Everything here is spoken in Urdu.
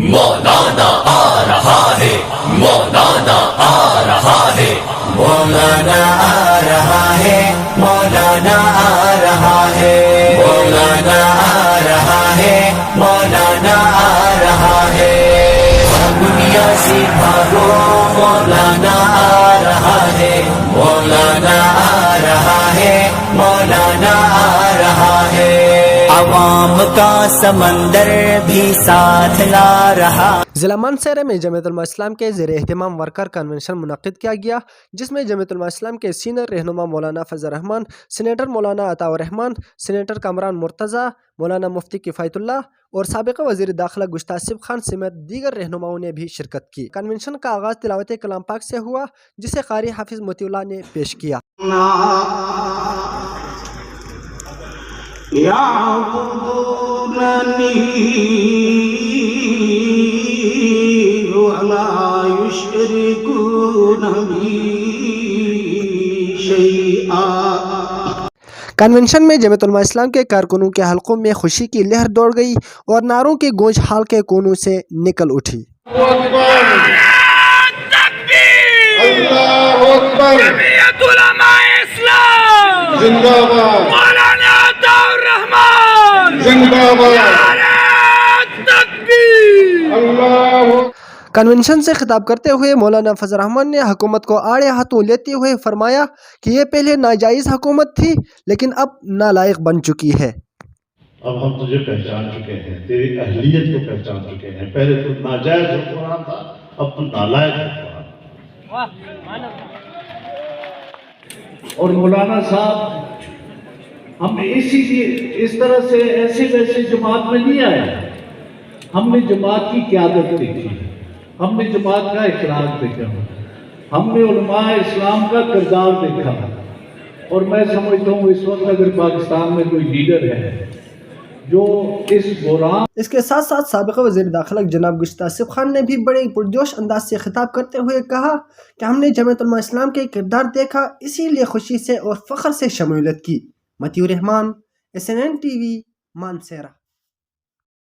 مولانا آ رہا ہے، مولانا آ رہا ہے، مولانا آ رہا ہے، مولانا آ رہا ہے، مولانا آ رہا ہے، مولانا آ رہا ہے، دنیا سے بھاگو مولانا آ رہا ہے، مولانا آ رہا ہے، مولانا آ رہا ہے، عوام کا سمندر بھی ساتھ لا رہا۔ ضلع مانسہرہ میں جمعیت علماء اسلام کے زیر اہتمام ورکر کنونشن منعقد کیا گیا، جس میں جمعیت علماء اسلام کے سینئر رہنما مولانا فضل الرحمان، سینیٹر مولانا عطاء الرحمان، سینیٹر کامران مرتضیٰ، مولانا مفتی کفایت اللہ اور سابق وزیر داخلہ گشتہ آصف خان سمیت دیگر رہنماؤں نے بھی شرکت کی۔ کنونشن کا آغاز تلاوت کلام پاک سے ہوا، جسے قاری حافظ موتی اللہ نے پیش کیا۔ ولا يشركون بي شيئا۔ کنونشن میں جمعیت علماء اسلام کے کارکنوں کے حلقوں میں خوشی کی لہر دوڑ گئی اور نعروں کی گونج حال کے کونوں سے نکل اٹھی۔ اللہ اکبر، جمعیت علماء اسلام زندہ باد، مولانا عطاء الرحمان زندہ باد، نعرہ تکبیر۔ اللہ کنونشن سے خطاب کرتے ہوئے مولانا فضل الرحمان نے حکومت کو آڑے ہاتھوں لیتے ہوئے فرمایا کہ یہ پہلے ناجائز حکومت تھی لیکن اب نالائق بن چکی ہے۔ اب ہم تجھے پہچان چکے ہیں، تیری اہلیت کو پہچان چکے ہیں۔ پہلے تو ناجائز حکمران تھا، اب تو نالائق حکمران۔ اور مولانا صاحب، ہم اسی لیے اس طرح سے ایسے ویسے جماعت میں نہیں آئے، ہم نے جماعت کی قیادت دیکھی، ہم نے جماعت کا اخلاق دیکھا، ہم نے علماء اسلام کا کردار دیکھا، اور میں سمجھتا ہوں اس وقت اگر پاکستان میں کوئی لیڈر ہے جو اس بحران۔ اس کے ساتھ ساتھ سابق وزیر داخلہ جناب گشتہ آصف خان نے بھی بڑے پرجوش انداز سے خطاب کرتے ہوئے کہا کہ ہم نے جمعیت علماء اسلام کے کردار دیکھا، اسی لیے خوشی سے اور فخر سے شمولیت کی۔ متی الرحمان، SNN TV، مانسہرہ۔